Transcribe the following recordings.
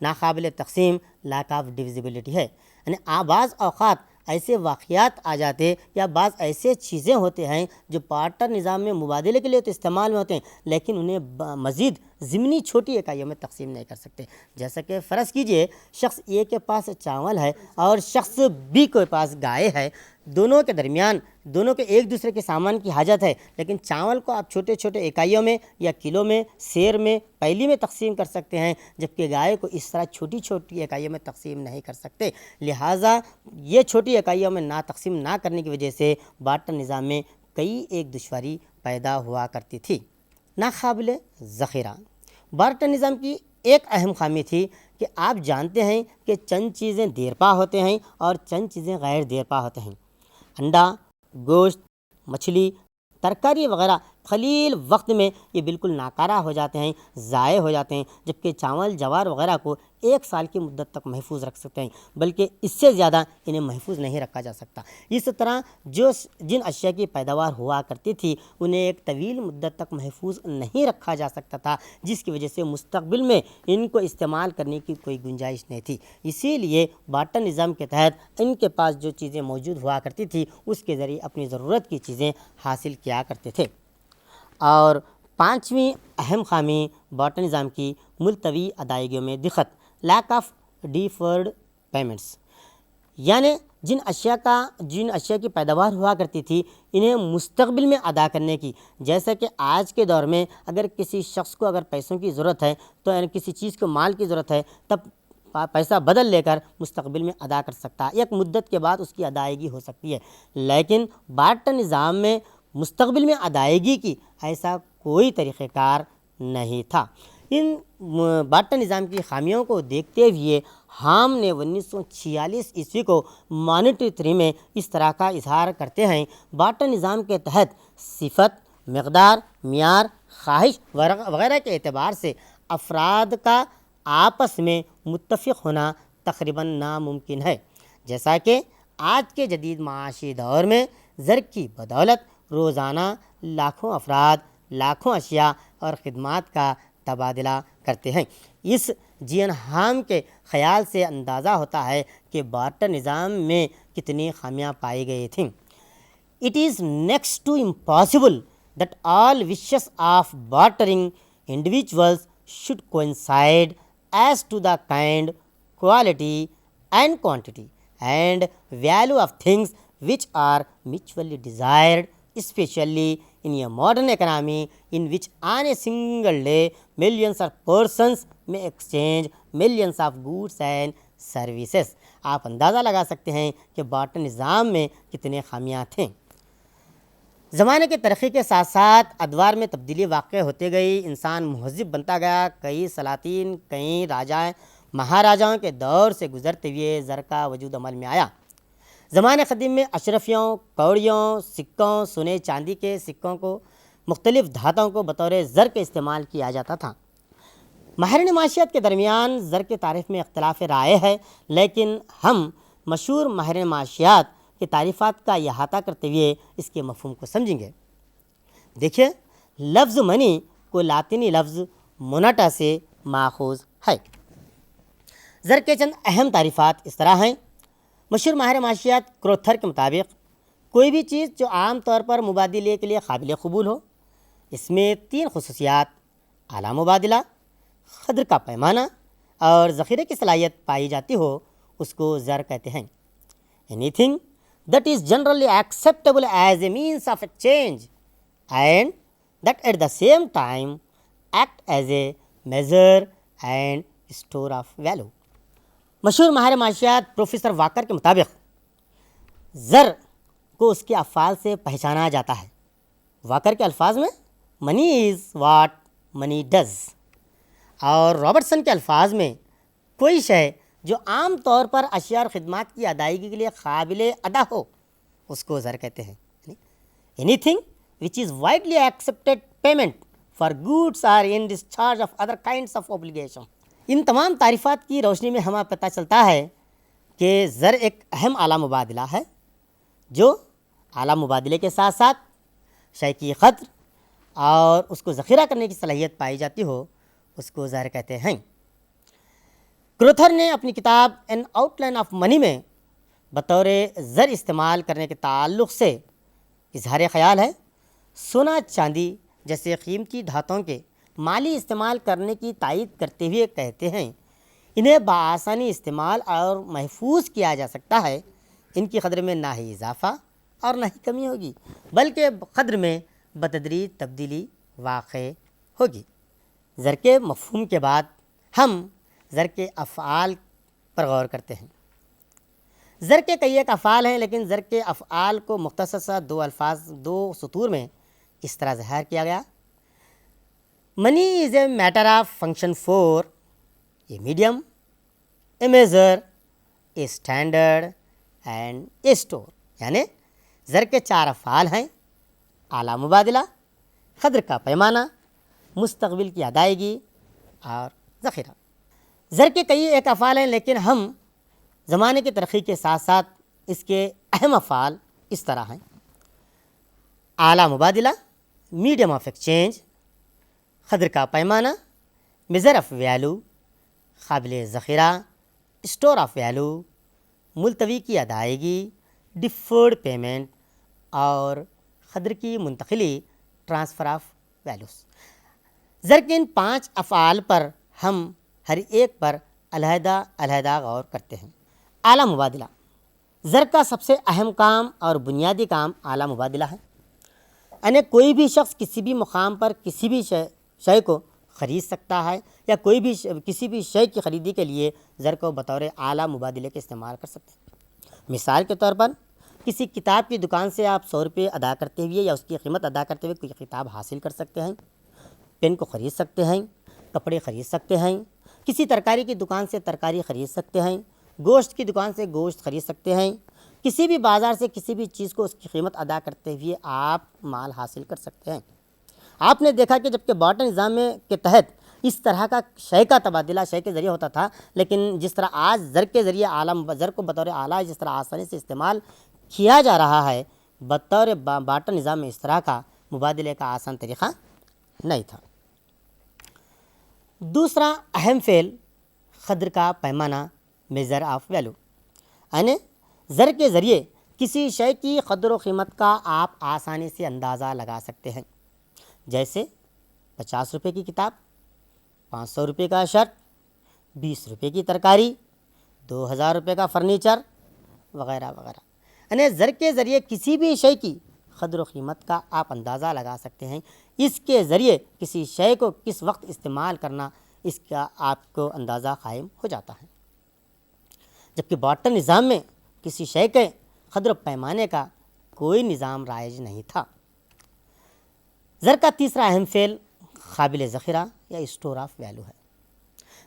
ناقابل تقسیم lock of ڈویزیبلٹی ہے، یعنی بعض اوقات ایسے واقعات آ جاتے یا بعض ایسے چیزیں ہوتے ہیں جو بارٹر نظام میں مبادلے کے لیے تو استعمال میں ہوتے ہیں، لیکن انہیں مزید ضمنی چھوٹی اکائیوں میں تقسیم نہیں کر سکتے۔ جیسا کہ فرض کیجئے شخص اے کے پاس چاول ہے اور شخص بی کے پاس گائے ہے، دونوں کے درمیان دونوں کے ایک دوسرے کے سامان کی حاجت ہے، لیکن چاول کو آپ چھوٹے چھوٹے اکائیوں میں یا کلو میں، سیر میں، پیلی میں تقسیم کر سکتے ہیں، جبکہ گائے کو اس طرح چھوٹی چھوٹی اکائیوں میں تقسیم نہیں کر سکتے۔ لہٰذا یہ چھوٹی اکائیوں میں نہ تقسیم نہ کرنے کی وجہ سے بارٹر نظام میں کئی ایک دشواری پیدا ہوا کرتی تھی۔ ناقابل ذخیرہ بارٹر نظام کی ایک اہم خامی تھی کہ آپ جانتے ہیں کہ چند چیزیں دیر پا ہوتے ہیں اور چند چیزیں غیر دیر پا ہوتے ہیں۔ انڈا، گوشت، مچھلی، ترکاری وغیرہ قلیل وقت میں یہ بالکل ناکارہ ہو جاتے ہیں، ضائع ہو جاتے ہیں، جبکہ چاول، جوار وغیرہ کو 1 سال کی مدت تک محفوظ رکھ سکتے ہیں، بلکہ اس سے زیادہ انہیں محفوظ نہیں رکھا جا سکتا۔ اس طرح جن اشیاء کی پیداوار ہوا کرتی تھی انہیں ایک طویل مدت تک محفوظ نہیں رکھا جا سکتا تھا، جس کی وجہ سے مستقبل میں ان کو استعمال کرنے کی کوئی گنجائش نہیں تھی۔ اسی لیے بارٹر نظام کے تحت ان کے پاس جو چیزیں موجود ہوا کرتی تھی اس کے ذریعے اپنی ضرورت کی چیزیں حاصل کیا کرتے تھے۔ اور 5ویں اہم خامی بارٹر نظام کی ملتوی ادائیگیوں میں دقت، لیک آف ڈیفرڈ پیمنٹس، یعنی جن اشیاء کی پیداوار ہوا کرتی تھی انہیں مستقبل میں ادا کرنے کی، جیسا کہ آج کے دور میں اگر کسی شخص کو اگر پیسوں کی ضرورت ہے تو یعنی کسی چیز کو مال کی ضرورت ہے تب پیسہ بدل لے کر مستقبل میں ادا کر سکتا ہے، ایک مدت کے بعد اس کی ادائیگی ہو سکتی ہے، لیکن بارٹر نظام میں مستقبل میں ادائیگی کی ایسا کوئی طریقہ کار نہیں تھا۔ ان بارٹر نظام کی خامیوں کو دیکھتے ہوئے ہام نے 1946 عیسوی کو مانیٹری تھیوری میں اس طرح کا اظہار کرتے ہیں: بارٹر نظام کے تحت صفت، مقدار، معیار، خواہش وغیرہ کے اعتبار سے افراد کا آپس میں متفق ہونا تقریباً ناممکن ہے، جیسا کہ آج کے جدید معاشی دور میں زر کی بدولت روزانہ لاکھوں افراد لاکھوں اشیاء اور خدمات کا تبادلہ کرتے ہیں۔ اس جین ہام کے خیال سے اندازہ ہوتا ہے کہ بارٹر نظام میں کتنی خامیاں پائی گئی تھیں۔ It is next to impossible that all wishes of bartering individuals should coincide as to the kind, quality and quantity and value of things which are mutually desired, especially in a modern economy in which on a single day millions of persons may exchange millions of goods and services۔ آپ اندازہ لگا سکتے ہیں کہ barter نظام میں کتنے خامیاں تھیں۔ زمانے کی ترقی کے ساتھ ساتھ ادوار میں تبدیلی واقع ہوتے گئی، انسان مہذب بنتا گیا، کئی سلاطین، کئی مہاراجاؤں کے دور سے گزرتے ہوئے زر کا وجود عمل میں آیا۔ زمانے قدیم میں اشرفیوں، کوڑیوں، سکوں، سونے چاندی کے سکوں کو مختلف دھاتوں کو بطور زر کے استعمال کیا جاتا تھا۔ ماہرین معاشیات کے درمیان زر کے تعریف میں اختلاف رائے ہے، لیکن ہم مشہور ماہرین معاشیات کی تعریفات کا احاطہ کرتے ہوئے اس کے مفہوم کو سمجھیں گے۔ دیکھیے، لفظ منی کو لاطینی لفظ موناٹا سے ماخوذ ہے۔ زر کے چند اہم تعریفات اس طرح ہیں۔ مشہور ماہر معاشیات کروتھر کے مطابق کوئی بھی چیز جو عام طور پر مبادلے کے لیے قابل قبول ہو، اس میں 3 خصوصیات: اعلیٰ مبادلہ، قدر کا پیمانہ اور ذخیرے کی صلاحیت پائی جاتی ہو، اس کو زر کہتے ہیں۔ Anything that is generally acceptable as a means of exchange and that at the same time act as a measure and store of value۔ مشہور ماہر معاشیات پروفیسر واکر کے مطابق زر کو اس کے افعال سے پہچانا جاتا ہے۔ واکر کے الفاظ میں منی از واٹ منی ڈز، اور رابرٹسن کے الفاظ میں کوئی شے جو عام طور پر اشیاء اور خدمات کی ادائیگی کے لیے قابل ادا ہو اس کو زر کہتے ہیں۔ Anything which is widely accepted payment for goods or in discharge of other kinds of obligation. ان تمام تعریفات کی روشنی میں ہمیں پتہ چلتا ہے کہ زر ایک اہم اعلیٰ مبادلہ ہے، جو اعلیٰ مبادلے کے ساتھ ساتھ شے کی قدر اور اس کو ذخیرہ کرنے کی صلاحیت پائی جاتی ہو، اس کو زر کہتے ہیں۔ کروتھر نے اپنی کتاب an out line of money میں بطور زر استعمال کرنے کے تعلق سے اظہار خیال ہے، سونا چاندی جیسے قیمتی دھاتوں کے مالی استعمال کرنے کی تائید کرتے ہوئے کہتے ہیں، انہیں بآسانی استعمال اور محفوظ کیا جا سکتا ہے، ان کی قدر میں نہ ہی اضافہ اور نہ ہی کمی ہوگی، بلکہ قدر میں بتدریج تبدیلی واقع ہوگی۔ زر کے مفہوم کے بعد ہم زر کے افعال پر غور کرتے ہیں۔ زر کے کئی ایک افعال ہیں، لیکن زر کے افعال کو مختصر سا دو سطور میں اس طرح ظاہر کیا گیا: money is a matter of function four a medium, a measure, a standard and a store, یعنی زر کے 4 افعال ہیں: اعلیٰ مبادلہ، قدر کا پیمانہ، مستقبل کی ادائیگی اور ذخیرہ۔ زر کے کئی ایک افعال ہیں، لیکن ہم زمانے کی ترقی کے ساتھ ساتھ اس کے اہم افعال اس طرح ہیں: اعلیٰ مبادلہ، میڈیم آف ایکسچینج، قدر کا پیمانہ، میزر آف ویلو، قابل ذخیرہ، اسٹور آف ویلو، ملتوی کی ادائیگی، ڈیفرڈ پیمنٹ اور قدر کی منتقلی، ٹرانسفر آف ویلوز۔ زر کے ان 5 افعال پر ہم ہر ایک پر علیحدہ علیحدہ غور کرتے ہیں۔ اعلیٰ مبادلہ، زر کا سب سے اہم کام اور بنیادی کام اعلیٰ مبادلہ ہے، یعنی کوئی بھی شخص کسی بھی مقام پر کسی بھی شے کو خرید سکتا ہے یا کسی بھی شے کی خریدی کے لیے زر کو بطور اعلیٰ مبادلے کے استعمال کر سکتے ہیں۔ مثال کے طور پر کسی کتاب کی دکان سے آپ 100 روپے ادا کرتے ہوئے یا اس کی قیمت ادا کرتے ہوئے کوئی کتاب حاصل کر سکتے ہیں، پین کو خرید سکتے ہیں، کپڑے خرید سکتے ہیں، کسی ترکاری کی دکان سے ترکاری خرید سکتے ہیں، گوشت کی دکان سے گوشت خرید سکتے ہیں، کسی بھی بازار سے کسی بھی چیز کو اس کی قیمت ادا کرتے ہوئے آپ مال حاصل کر سکتے ہیں۔ آپ نے دیکھا کہ جبکہ بارٹر نظام کے تحت اس طرح کا شے کا تبادلہ شے کے ذریعے ہوتا تھا، لیکن جس طرح آج زر کے ذریعے زر کو بطور اعلیٰ جس طرح آسانی سے استعمال کیا جا رہا ہے، بطور بارٹر نظام میں اس طرح کا مبادلے کا آسان طریقہ نہیں تھا۔ دوسرا اہم فعل قدر کا پیمانہ، میزر آف ویلو، یعنی زر کے ذریعے کسی شے کی قدر و قیمت کا آپ آسانی سے اندازہ لگا سکتے ہیں، جیسے 50 روپے کی کتاب، 500 روپے کا شرٹ، 20 روپے کی ترکاری، 2000 روپے کا فرنیچر وغیرہ وغیرہ، یعنی زر کے ذریعے کسی بھی شے کی قدر و قیمت کا آپ اندازہ لگا سکتے ہیں۔ اس کے ذریعے کسی شے کو کس وقت استعمال کرنا، اس کا آپ کو اندازہ قائم ہو جاتا ہے، جبکہ بارٹر نظام میں کسی شے کے قدر و پیمانے کا کوئی نظام رائج نہیں تھا۔ زر کا تیسرا اہم فعل قابل ذخیرہ یا اسٹور آف ویلو ہے۔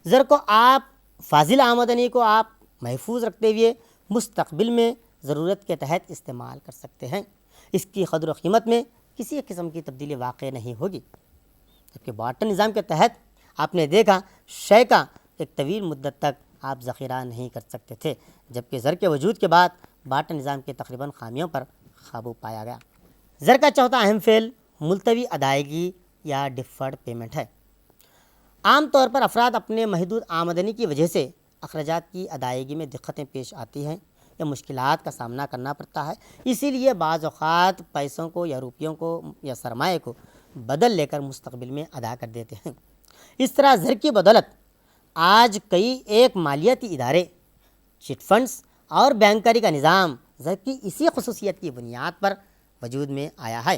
زر کو آپ فاضل آمدنی کو آپ محفوظ رکھتے ہوئے مستقبل میں ضرورت کے تحت استعمال کر سکتے ہیں، اس کی قدر و قیمت میں کسی قسم کی تبدیلی واقع نہیں ہوگی، جبکہ بارٹر نظام کے تحت آپ نے دیکھا شے کا ایک طویل مدت تک آپ ذخیرہ نہیں کر سکتے تھے، جبکہ زر کے وجود کے بعد بارٹر نظام کے تقریباً خامیوں پر قابو پایا گیا۔ زر کا چوتھا اہم فعل ملتوی ادائیگی یا ڈیفرڈ پیمنٹ ہے۔ عام طور پر افراد اپنے محدود آمدنی کی وجہ سے اخراجات کی ادائیگی میں دقتیں پیش آتی ہیں یا مشکلات کا سامنا کرنا پڑتا ہے، اسی لیے بعض اوقات پیسوں کو یا روپیوں کو یا سرمایہ کو بدل لے کر مستقبل میں ادا کر دیتے ہیں۔ اس طرح زر کی بدولت آج کئی ایک مالیاتی ادارے، چٹ فنڈز اور بینکاری کا نظام زر کی اسی خصوصیت کی بنیاد پر وجود میں آیا ہے،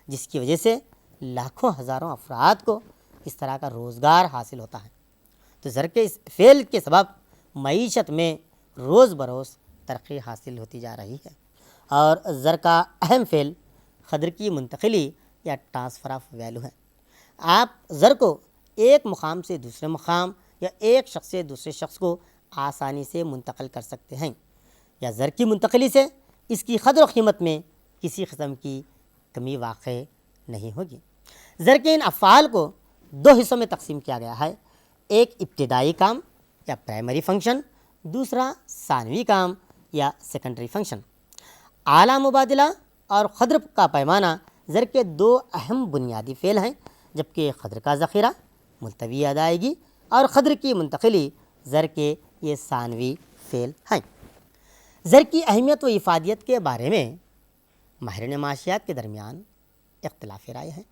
جس کی وجہ سے لاکھوں ہزاروں افراد کو اس طرح کا روزگار حاصل ہوتا ہے۔ تو زر کے اس فعل کے سبب معیشت میں روز بروز ترقی حاصل ہوتی جا رہی ہے، اور زر کا اہم فعل قدر کی منتقلی یا ٹرانسفر آف ویلو ہے۔ آپ زر کو ایک مقام سے دوسرے مقام یا ایک شخص سے دوسرے شخص کو آسانی سے منتقل کر سکتے ہیں، یا زر کی منتقلی سے اس کی قدر و قیمت میں کسی قسم کی کمی واقع نہیں ہوگی۔ زر کے ان افعال کو 2 حصوں میں تقسیم کیا گیا ہے: ایک ابتدائی کام یا پرائمری فنکشن، دوسرا ثانوی کام یا سیکنڈری فنکشن۔ اعلیٰ مبادلہ اور قدر کا پیمانہ زر کے 2 اہم بنیادی فعل ہیں، جبکہ قدر کا ذخیرہ، ملتوی ادائیگی، اور قدر کی منتقلی زر کے یہ ثانوی فعل ہیں۔ زر کی اہمیت و افادیت کے بارے میں ماہرین معاشیات کے درمیان اختلاف رائے ہیں۔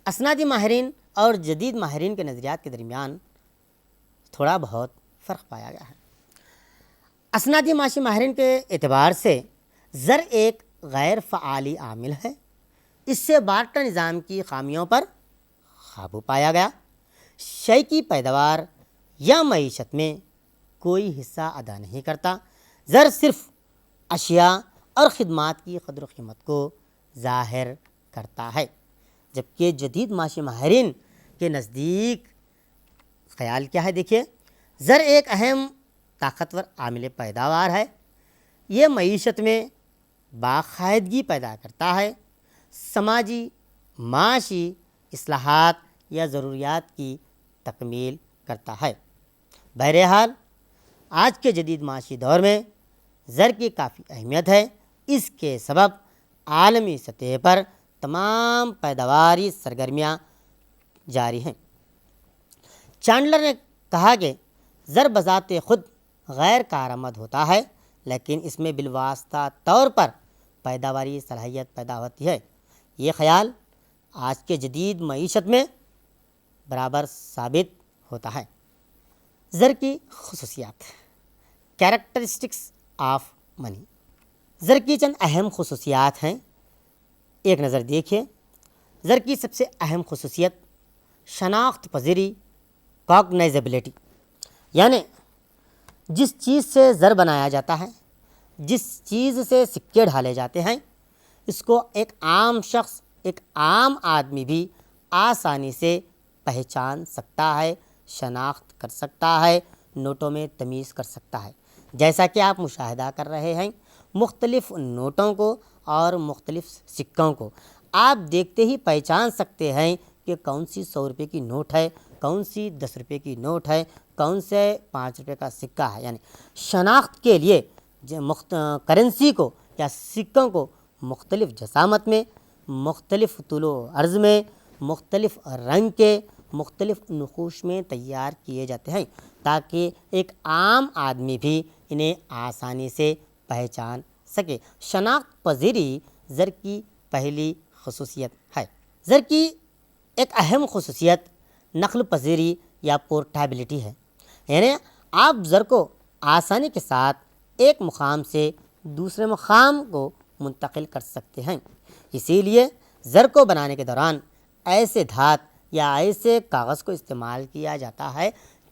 اسنادی ماہرین اور جدید ماہرین کے نظریات کے درمیان تھوڑا بہت فرق پایا گیا ہے۔ اسنادی معاشی ماہرین کے اعتبار سے زر ایک غیر فعالی عامل ہے۔ اس سے بارٹر نظام کی خامیوں پر قابو پایا گیا۔ شے کی پیداوار یا معیشت میں کوئی حصہ ادا نہیں کرتا۔ زر صرف اشیاء اور خدمات کی قدر و قیمت کو ظاہر کرتا ہے، جبکہ جدید معاشی ماہرین کے نزدیک خیال کیا ہے؟ دیکھیے، زر ایک اہم طاقتور عامل پیداوار ہے۔ یہ معیشت میں باقاعدگی پیدا کرتا ہے، سماجی معاشی اصلاحات یا ضروریات کی تکمیل کرتا ہے۔ بہرحال آج کے جدید معاشی دور میں زر کی کافی اہمیت ہے۔ اس کے سبب عالمی سطح پر تمام پیداواری سرگرمیاں جاری ہیں۔ چانڈلر نے کہا کہ زر بذات خود غیر کارآمد ہوتا ہے، لیکن اس میں بالواسطہ طور پر پیداواری صلاحیت پیدا ہوتی ہے۔ یہ خیال آج کے جدید معیشت میں برابر ثابت ہوتا ہے۔ زر کی خصوصیات، کیریکٹرسٹکس آف منی۔ زر کی چند اہم خصوصیات ہیں، ایک نظر دیکھیے۔ زر کی سب سے اہم خصوصیت شناخت پذیری، کاگنائزیبلٹی، یعنی جس چیز سے زر بنایا جاتا ہے، جس چیز سے سکے ڈھالے جاتے ہیں، اس کو ایک عام شخص، ایک عام آدمی بھی آسانی سے پہچان سکتا ہے، شناخت کر سکتا ہے، نوٹوں میں تمیز کر سکتا ہے۔ جیسا کہ آپ مشاہدہ کر رہے ہیں، مختلف نوٹوں کو اور مختلف سکوں کو آپ دیکھتے ہی پہچان سکتے ہیں کہ کون سی 100 روپے کی نوٹ ہے، کون سی 10 روپے کی نوٹ ہے، کون سے 5 روپے کا سکہ ہے۔ یعنی شناخت کے لیے کرنسی کو یا سکوں کو مختلف جسامت میں، مختلف طول و عرض میں، مختلف رنگ کے، مختلف نقوش میں تیار کیے جاتے ہیں تاکہ ایک عام آدمی بھی انہیں آسانی سے پہچان سکے۔ شناخت پذیری زر کی پہلی خصوصیت ہے۔ زر کی ایک اہم خصوصیت نقل پذیری یا پورٹیبلٹی ہے، یعنی آپ زر کو آسانی کے ساتھ ایک مقام سے دوسرے مقام کو منتقل کر سکتے ہیں۔ اسی لیے زر کو بنانے کے دوران ایسے دھات یا ایسے کاغذ کو استعمال کیا جاتا ہے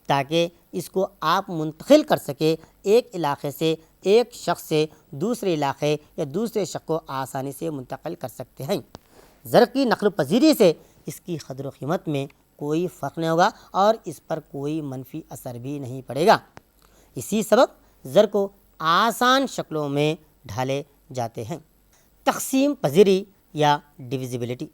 تاکہ اس کو آپ منتقل کر سکے، ایک علاقے سے، ایک شخص سے دوسرے علاقے یا دوسرے شخص کو آسانی سے منتقل کر سکتے ہیں۔ زر کی نقل پذیری سے اس کی قدر و قیمت میں کوئی فرق نہیں ہوگا اور اس پر کوئی منفی اثر بھی نہیں پڑے گا۔ اسی سبب زر کو آسان شکلوں میں ڈھالے جاتے ہیں۔ تقسیم پذیری یا ڈویزیبلٹی۔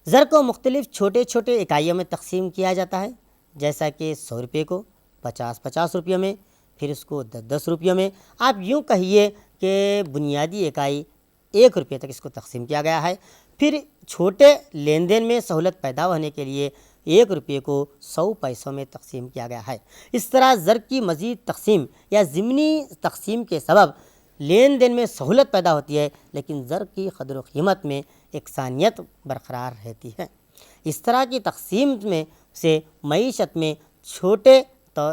زر کو مختلف چھوٹے چھوٹے اکائیوں میں تقسیم کیا جاتا ہے، جیسا کہ 100 روپے کو 50 روپیوں میں، پھر اس کو 10 روپیوں میں۔ آپ یوں کہیے کہ بنیادی اکائی 1 روپے تک اس کو تقسیم کیا گیا ہے، پھر چھوٹے لین دین میں سہولت پیدا ہونے کے لیے 1 روپے کو 100 پیسوں میں تقسیم کیا گیا ہے۔ اس طرح زر کی مزید تقسیم یا ضمنی تقسیم کے سبب لین دین میں سہولت پیدا ہوتی ہے، لیکن زر کی قدر و قیمت میں یکسانیت برقرار رہتی ہے۔ اس طرح کی تقسیم میں سے معیشت میں چھوٹے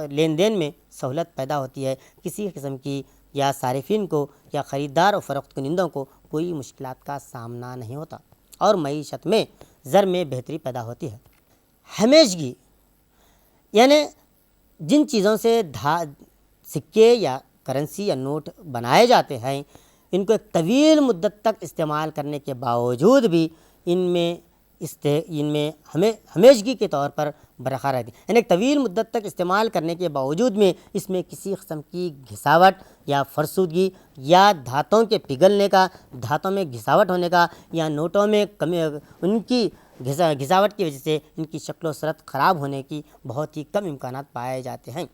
لین دین میں سہولت پیدا ہوتی ہے، کسی قسم کی یا صارفین کو یا خریدار و فروخت کنندوں کو کوئی مشکلات کا سامنا نہیں ہوتا اور معیشت میں زر میں بہتری پیدا ہوتی ہے۔ ہمیشگی، یعنی جن چیزوں سے سکے یا کرنسی یا نوٹ بنائے جاتے ہیں، ان کو ایک طویل مدت تک استعمال کرنے کے باوجود بھی ان میں ہمیشگی کے طور پر برقرار رہتی ہے، یعنی ایک طویل مدت تک استعمال کرنے کے باوجود میں اس میں کسی قسم کی گھساوٹ یا فرسودگی یا دھاتوں کے پگھلنے کا، دھاتوں میں گھساوٹ ہونے کا یا نوٹوں میں کمی، ان کی گھساوٹ کی وجہ سے ان کی شکل و صورت خراب ہونے کی بہت ہی کم امکانات پائے جاتے ہیں۔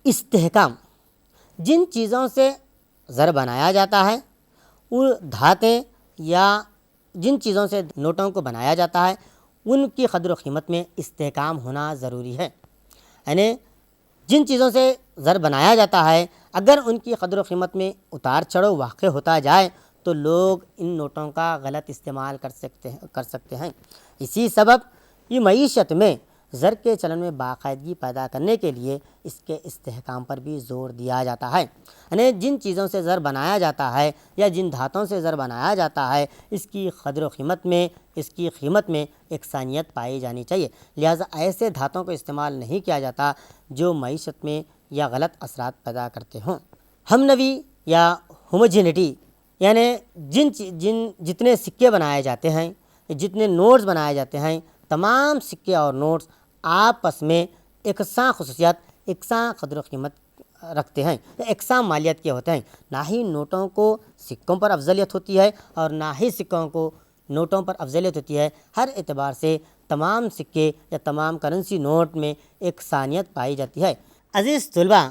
استحکام، جن چیزوں سے زر بنایا جاتا ہے، وہ دھاتیں یا جن چیزوں سے نوٹوں کو بنایا جاتا ہے، ان کی قدر و قیمت میں استحکام ہونا ضروری ہے۔ یعنی جن چیزوں سے زر بنایا جاتا ہے اگر ان کی قدر و قیمت میں اتار چڑھاؤ واقع ہوتا جائے تو لوگ ان نوٹوں کا غلط استعمال کر سکتے ہیں۔ اسی سبب یہ معیشت میں زر کے چلن میں باقاعدگی پیدا کرنے کے لیے اس کے استحکام پر بھی زور دیا جاتا ہے۔ یعنی جن چیزوں سے زر بنایا جاتا ہے یا جن دھاتوں سے زر بنایا جاتا ہے اس کی قدر و قیمت میں یکسانیت پائی جانی چاہیے، لہٰذا ایسے دھاتوں کو استعمال نہیں کیا جاتا جو معیشت میں یا غلط اثرات پیدا کرتے ہوں۔ ہم نوی یا ہوموجینٹی یعنی جتنے سکے بنائے جاتے ہیں، جتنے نوٹس بنائے جاتے ہیں، تمام سکے اور نوٹس آپس میں یکساں خصوصیات، یکساں قدر و قیمت رکھتے ہیں، یکساں مالیت کے ہوتے ہیں۔ نہ ہی نوٹوں کو سکوں پر افضلیت ہوتی ہے اور نہ ہی سکوں کو نوٹوں پر افضلیت ہوتی ہے۔ ہر اعتبار سے تمام سکے یا تمام کرنسی نوٹ میں یکسانیت پائی جاتی ہے۔ عزیز طلباء،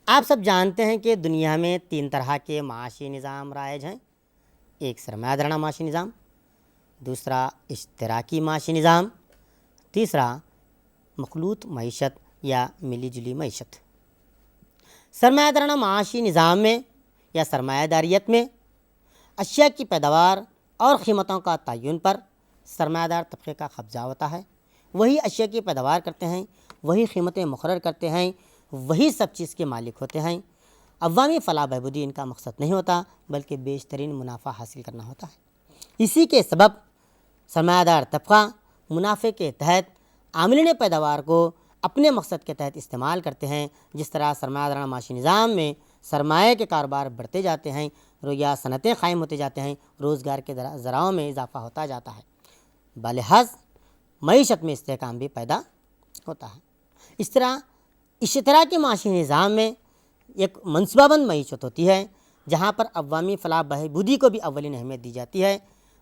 آپ سب جانتے ہیں کہ دنیا میں 3 طرح کے معاشی نظام رائج ہیں۔ ایک سرمایہ دارانہ معاشی نظام، دوسرا اشتراکی معاشی نظام، تیسرا مخلوط معیشت یا ملی جلی معیشت۔ سرمایہ دارانہ معاشی نظام میں یا سرمایہ داریت میں اشیاء کی پیداوار اور قیمتوں کا تعین پر سرمایہ دار طبقے کا قبضہ ہوتا ہے۔ وہی اشیاء کی پیداوار کرتے ہیں، وہی قیمتیں مقرر کرتے ہیں، وہی سب چیز کے مالک ہوتے ہیں۔ عوامی فلاح بہبودی ان کا مقصد نہیں ہوتا بلکہ بیشترین منافع حاصل کرنا ہوتا ہے۔ اسی کے سبب سرمایہ دار طبقہ منافع کے تحت عاملین پیداوار کو اپنے مقصد کے تحت استعمال کرتے ہیں۔ جس طرح سرمایہ دارانہ معاشی نظام میں سرمایہ کے کاروبار بڑھتے جاتے ہیں یا صنعتیں قائم ہوتے جاتے ہیں، روزگار کے ذرائع میں اضافہ ہوتا جاتا ہے، بلحاظ معیشت میں استحکام بھی پیدا ہوتا ہے۔ اس طرح اشتراکی معاشی نظام میں ایک منصوبہ بند معیشت ہوتی ہے جہاں پر عوامی فلاح بہبودی کو بھی اولین اہمیت دی جاتی ہے،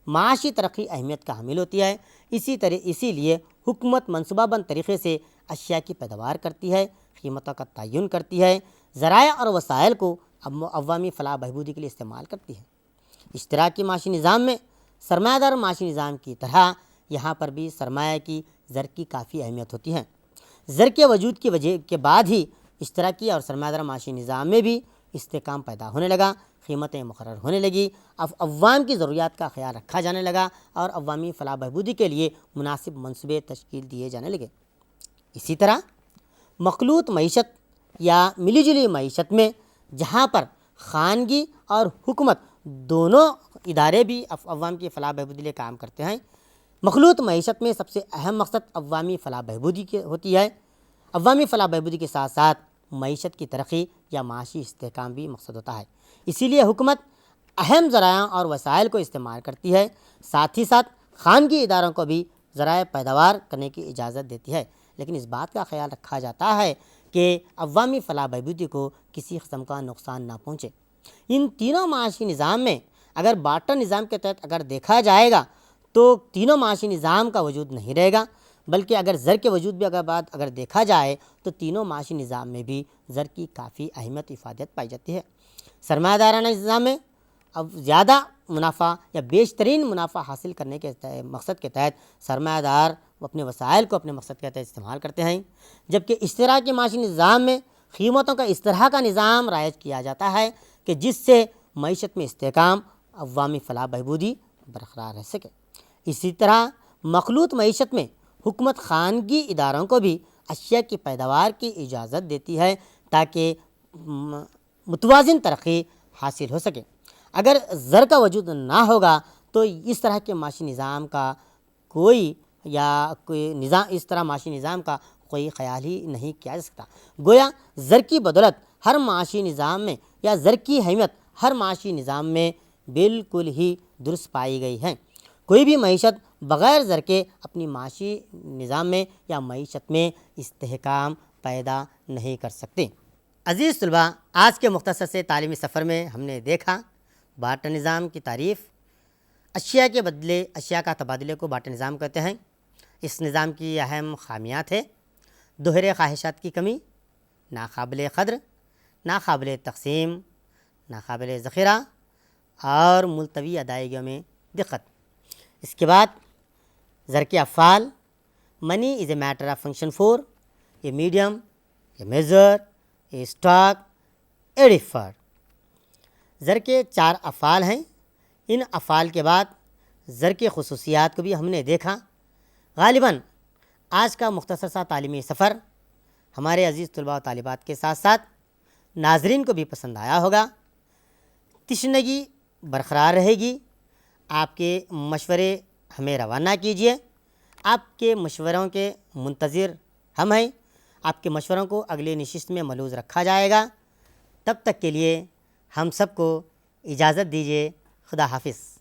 معاشی ترقی اہمیت کا حامل ہوتی ہے۔ اسی لیے حکومت منصوبہ بند طریقے سے اشیاء کی پیداوار کرتی ہے، قیمتوں کا تعین کرتی ہے، ذرائع اور وسائل کو عوامی فلاح بہبودی کے لیے استعمال کرتی ہے۔ اشتراکی معاشی نظام میں سرمایہ دار معاشی نظام کی طرح یہاں پر بھی سرمایہ کی زر کی کافی اہمیت ہوتی ہے۔ زر کے وجود کی وجہ کے بعد ہی اشتراکی اور سرمایہ دار معاشی نظام میں بھی استحکام پیدا ہونے لگا، قیمتیں مقرر ہونے لگی، عوام کی ضروریات کا خیال رکھا جانے لگا اور عوامی فلاح بہبودی کے لیے مناسب منصوبے تشکیل دیے جانے لگے۔ اسی طرح مخلوط معیشت یا ملی جلی معیشت میں جہاں پر خانگی اور حکومت دونوں ادارے بھی عوام کی فلاح بہبودی کے لیے کام کرتے ہیں، مخلوط معیشت میں سب سے اہم مقصد عوامی فلاح بہبودی کی ہوتی ہے۔ عوامی فلاح بہبودی کے ساتھ ساتھ معیشت کی ترقی یا معاشی استحکام بھی مقصد ہوتا ہے۔ اسی لیے حکومت اہم ذرائع اور وسائل کو استعمال کرتی ہے، ساتھ ہی ساتھ خانگی اداروں کو بھی ذرائع پیداوار کرنے کی اجازت دیتی ہے، لیکن اس بات کا خیال رکھا جاتا ہے کہ عوامی فلاح بہبودی کو کسی قسم کا نقصان نہ پہنچے۔ ان تینوں معاشی نظام میں اگر بارٹر نظام کے تحت اگر دیکھا جائے گا تو تینوں معاشی نظام کا وجود نہیں رہے گا، بلکہ اگر زر کے وجود بھی اگر دیکھا جائے تو تینوں معاشی نظام میں بھی زر کی کافی اہمیت افادیت پائی جاتی ہے۔ سرمایہ دارانہ نظام میں اب زیادہ منافع یا بیشترین منافع حاصل کرنے کے مقصد کے تحت سرمایہ دار اپنے وسائل کو اپنے مقصد کے تحت استعمال کرتے ہیں، جبکہ اشتراکی معاشی نظام میں قیمتوں کا اس طرح کا نظام رائج کیا جاتا ہے کہ جس سے معیشت میں استحکام، عوامی فلاح بہبودی برقرار رہ سکے۔ اسی طرح مخلوط معیشت میں حکومت خانگی اداروں کو بھی اشیاء کی پیداوار کی اجازت دیتی ہے تاکہ متوازن ترقی حاصل ہو سکے۔ اگر زر کا وجود نہ ہوگا تو اس طرح کے معاشی نظام کا معاشی نظام کا کوئی خیال ہی نہیں کیا جا سکتا۔ گویا زر کی بدولت ہر معاشی نظام میں یا زر کی اہمیت ہر معاشی نظام میں بالکل ہی درست پائی گئی ہے۔ کوئی بھی معیشت بغیر زر کے اپنی معاشی نظام میں یا معیشت میں استحکام پیدا نہیں کر سکتے۔ عزیز طلباء، آج کے مختصر سے تعلیمی سفر میں ہم نے دیکھا بارٹر نظام کی تعریف، اشیاء کے بدلے اشیاء کا تبادلے کو بارٹر نظام کہتے ہیں۔ اس نظام کی اہم خامیات ہے دوہرے خواہشات کی کمی، ناقابل قدر، ناقابل تقسیم، ناقابل ذخیرہ اور ملتوی ادائیگیوں میں دقت۔ اس کے بعد زر کے افعال، money is a matter of function four, یہ medium a measure, a stock, a defer. زر کے 4 افعال ہیں۔ ان افعال کے بعد زر کے خصوصیات کو بھی ہم نے دیکھا۔ غالباً آج کا مختصر سا تعلیمی سفر ہمارے عزیز طلباء و طالبات کے ساتھ ساتھ ناظرین کو بھی پسند آیا ہوگا۔ تشنگی برقرار رہے گی۔ آپ کے مشورے ہمیں روانہ کیجیے۔ آپ کے مشوروں کے منتظر ہم ہیں۔ آپ کے مشوروں کو اگلے نشست میں ملحوظ رکھا جائے گا۔ تب تک کے لیے ہم سب کو اجازت دیجیے۔ خدا حافظ۔